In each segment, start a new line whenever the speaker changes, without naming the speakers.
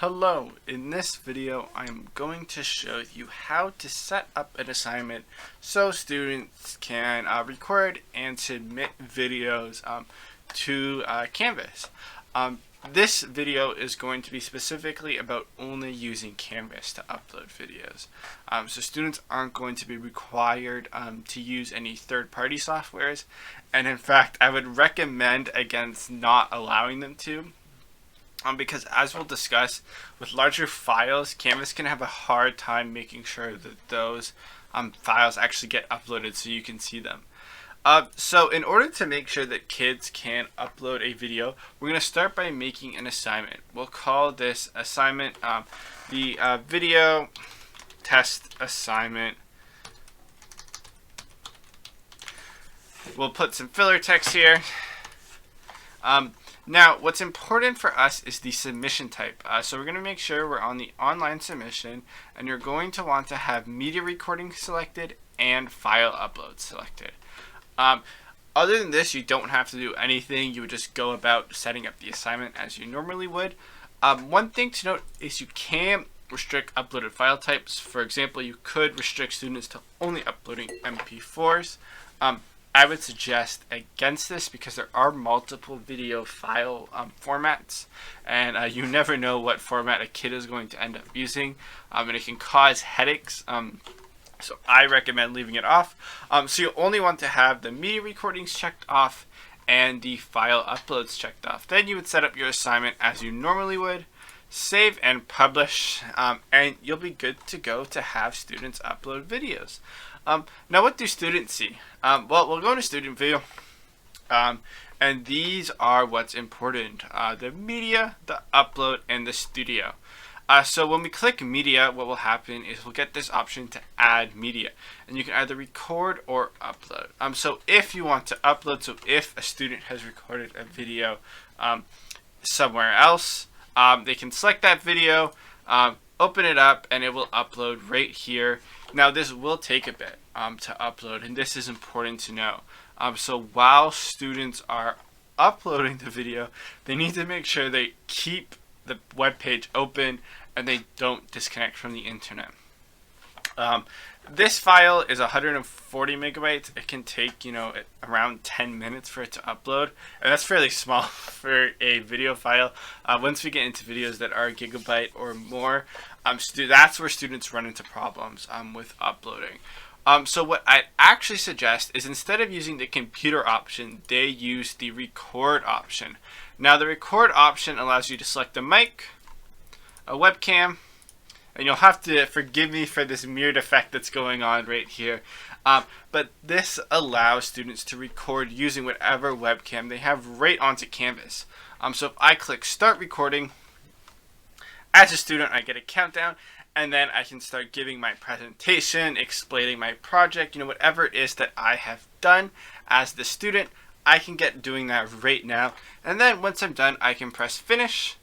Hello, in this video I am going to show you how to set up an assignment so students can record and submit videos to Canvas. This video is going to be specifically about only using Canvas to upload videos. So students aren't going to be required to use any third-party softwares, and in fact I would recommend against not allowing them to. Because as we'll discuss, with larger files, Canvas can have a hard time making sure that those files actually get uploaded so you can see them. So in order to make sure that kids can upload a video, we're going to start by making an assignment. We'll call this assignment the video test assignment. We'll put some filler text here. Now, what's important for us is the submission type. So we're going to make sure we're on the online submission, and you're going to want to have media recording selected and file upload selected. Other than this, you don't have to do anything. You would just go about setting up the assignment as you normally would. One thing to note is you can restrict uploaded file types. For example, you could restrict students to only uploading MP4s. I would suggest against this because there are multiple video file formats, and you never know what format a kid is going to end up using, and it can cause headaches. So I recommend leaving it off. So you only want to have the media recordings checked off and the file uploads checked off. Then you would set up your assignment as you normally would, save and publish, and you'll be good to go to have students upload videos. Now, what do students see? Well, we'll go to student view, and these are what's important: the media, the upload, and the studio. So when we click media, what will happen is we'll get this option to add media, and you can either record or upload. So if you want to upload, so if a student has recorded a video somewhere else, they can select that video, open it up, and it will upload right here. Now this will take a bit to upload, and this is important to know. So while students are uploading the video, they need to make sure they keep the web page open and they don't disconnect from the internet. This file is 140 megabytes. It can take, around 10 minutes for it to upload, and that's fairly small for a video file. Once we get into videos that are a gigabyte or more, that's where students run into problems with uploading. So what I actually suggest is instead of using the computer option, they use the record option. Now the record option allows you to select a mic, a webcam, and you'll have to forgive me for this mirrored effect that's going on right here. But this allows students to record using whatever webcam they have right onto Canvas. So if I click start recording, as a student I get a countdown, and then I can start giving my presentation, explaining my project, whatever it is that I have done as the student, I can get doing that right now. And then once I'm done, I can press finish.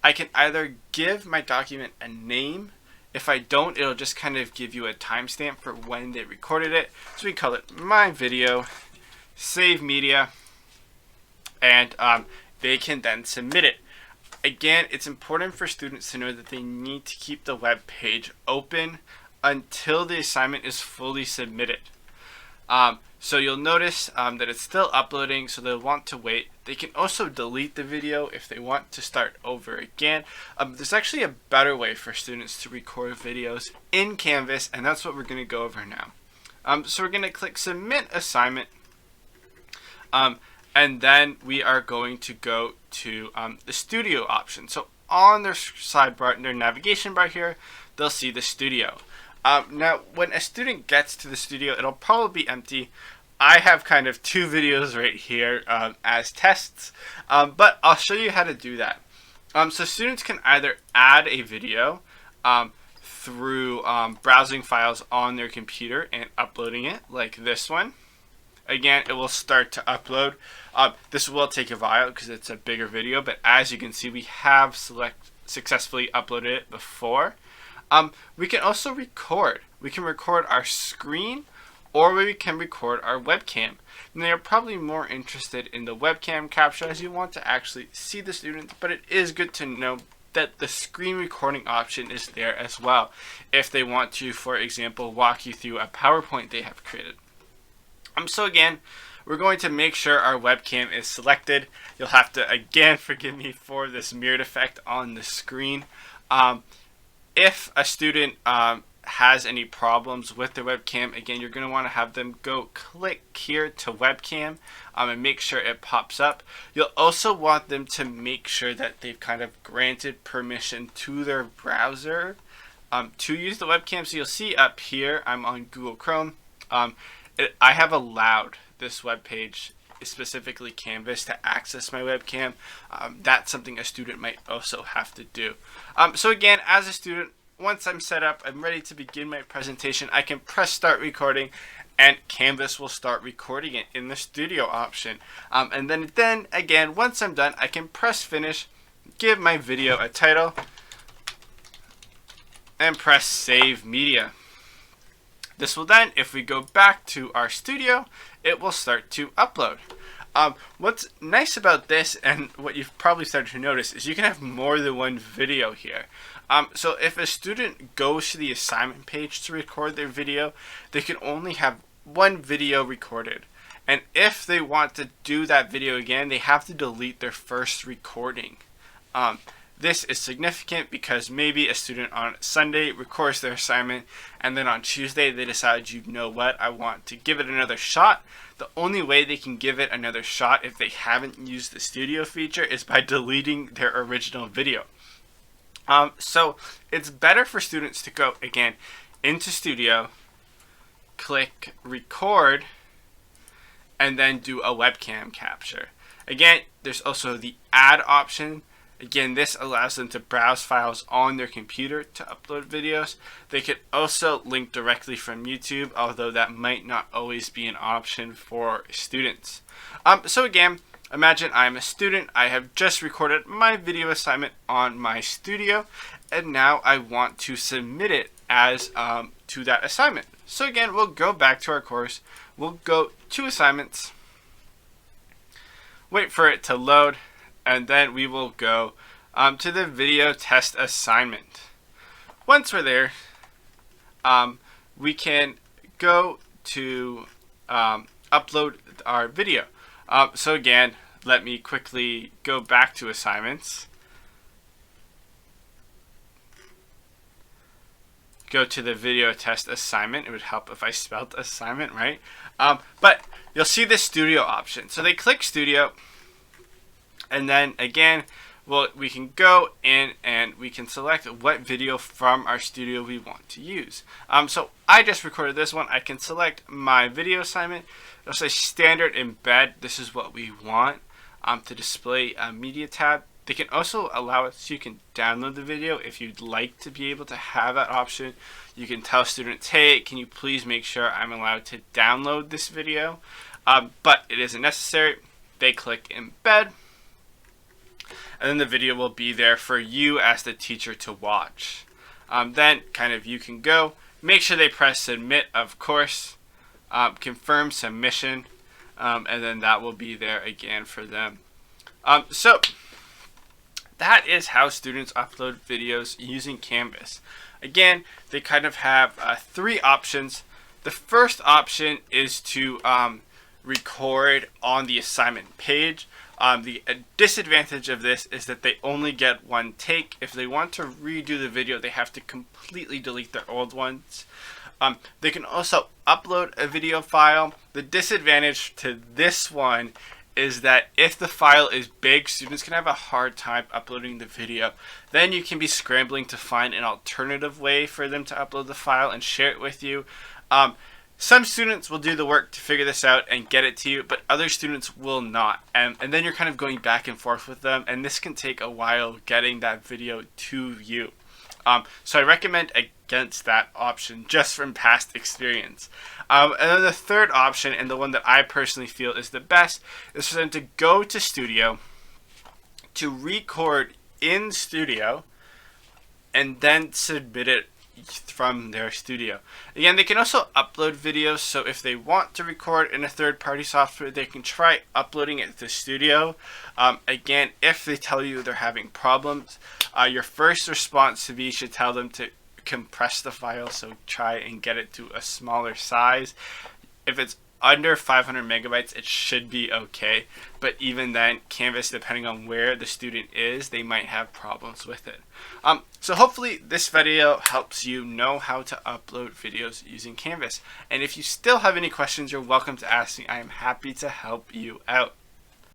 I can either give my document a name. If I don't, it'll just kind of give you a timestamp for when they recorded it. So we call it my video, save media, and they can then submit it. Again, it's important for students to know that they need to keep the web page open until the assignment is fully submitted. So you'll notice that it's still uploading, so they'll want to wait. They can also delete the video if they want to start over again. There's actually a better way for students to record videos in Canvas, and that's what we're going to go over now. So we're going to click Submit Assignment, and then we are going to go to the Studio option. So on their sidebar, their navigation bar here, they'll see the Studio. Now, when a student gets to the studio, it'll probably be empty. I have kind of two videos right here as tests, but I'll show you how to do that. So students can either add a video through browsing files on their computer and uploading it, like this one. Again, it will start to upload. This will take a while because it's a bigger video, but as you can see, we have successfully uploaded it before. We can also record. We can record our screen, or we can record our webcam. And they are probably more interested in the webcam capture as you want to actually see the students, but it is good to know that the screen recording option is there as well if they want to, for example, walk you through a PowerPoint they have created. So again, we're going to make sure our webcam is selected. You'll have to, again, forgive me for this mirrored effect on the screen. If a student has any problems with their webcam, again, you're going to want to have them go click here to webcam and make sure it pops up. You'll also want them to make sure that they've kind of granted permission to their browser to use the webcam. So you'll see up here, I'm on Google Chrome. I have allowed this web page, specifically Canvas, to access my webcam. That's something a student might also have to do. So again, as a student, once I'm set up, I'm ready to begin my presentation, I can press start recording and Canvas will start recording it in the studio option. And then again, once I'm done, I can press finish, give my video a title, and press save media. This will then, if we go back to our studio, it will start to upload. What's nice about this, and what you've probably started to notice, is you can have more than one video here. So if a student goes to the assignment page to record their video, they can only have one video recorded. And if they want to do that video again, they have to delete their first recording. This is significant because maybe a student on Sunday records their assignment and then on Tuesday they decide, you know what, I want to give it another shot. The only way they can give it another shot if they haven't used the studio feature is by deleting their original video. So it's better for students to go, again, into Studio, click record, and then do a webcam capture. Again, there's also the add option. Again, this allows them to browse files on their computer to upload videos. They could also link directly from YouTube, although that might not always be an option for students. So again, imagine I'm a student. I have just recorded my video assignment on my studio, and now I want to submit it as to that assignment. So again, we'll go back to our course. We'll go to assignments, wait for it to load, and then we will go to the video test assignment. Once we're there, we can go to upload our video. So again, let me quickly go back to assignments. Go to the video test assignment. It would help if I spelled assignment right. But you'll see the studio option. So they click studio, and then again, well, we can go in and we can select what video from our studio we want to use. So I just recorded this one. I can select my video assignment. It'll say standard embed. This is what we want to display a media tab. They can also allow it so you can download the video if you'd like to be able to have that option. You can tell students, hey, can you please make sure I'm allowed to download this video? But it isn't necessary. They click embed, and then the video will be there for you as the teacher to watch. Then kind of you can go, make sure they press submit, of course, confirm submission, and then that will be there again for them. So that is how students upload videos using Canvas. Again, they kind of have three options. The first option is to record on the assignment page. The disadvantage of this is that they only get one take. If they want to redo the video, they have to completely delete their old ones. They can also upload a video file. The disadvantage to this one is that if the file is big, students can have a hard time uploading the video. Then you can be scrambling to find an alternative way for them to upload the file and share it with you. Some students will do the work to figure this out and get it to you, but other students will not. And then you're kind of going back and forth with them, and this can take a while getting that video to you. So I recommend against that option just from past experience. And then the third option, and the one that I personally feel is the best, is for them to go to Studio, to record in Studio, and then submit it from their studio. Again, they can also upload videos, so if they want to record in a third-party software, they can try uploading it to Studio. Again, if they tell you they're having problems, your first response should tell them to compress the file, so try and get it to a smaller size. If it's under 500 megabytes, it should be okay, but even then, Canvas, depending on where the student is, they might have problems with it. So hopefully this video helps you know how to upload videos using Canvas, and if you still have any questions, you're welcome to ask me. I am happy to help you out.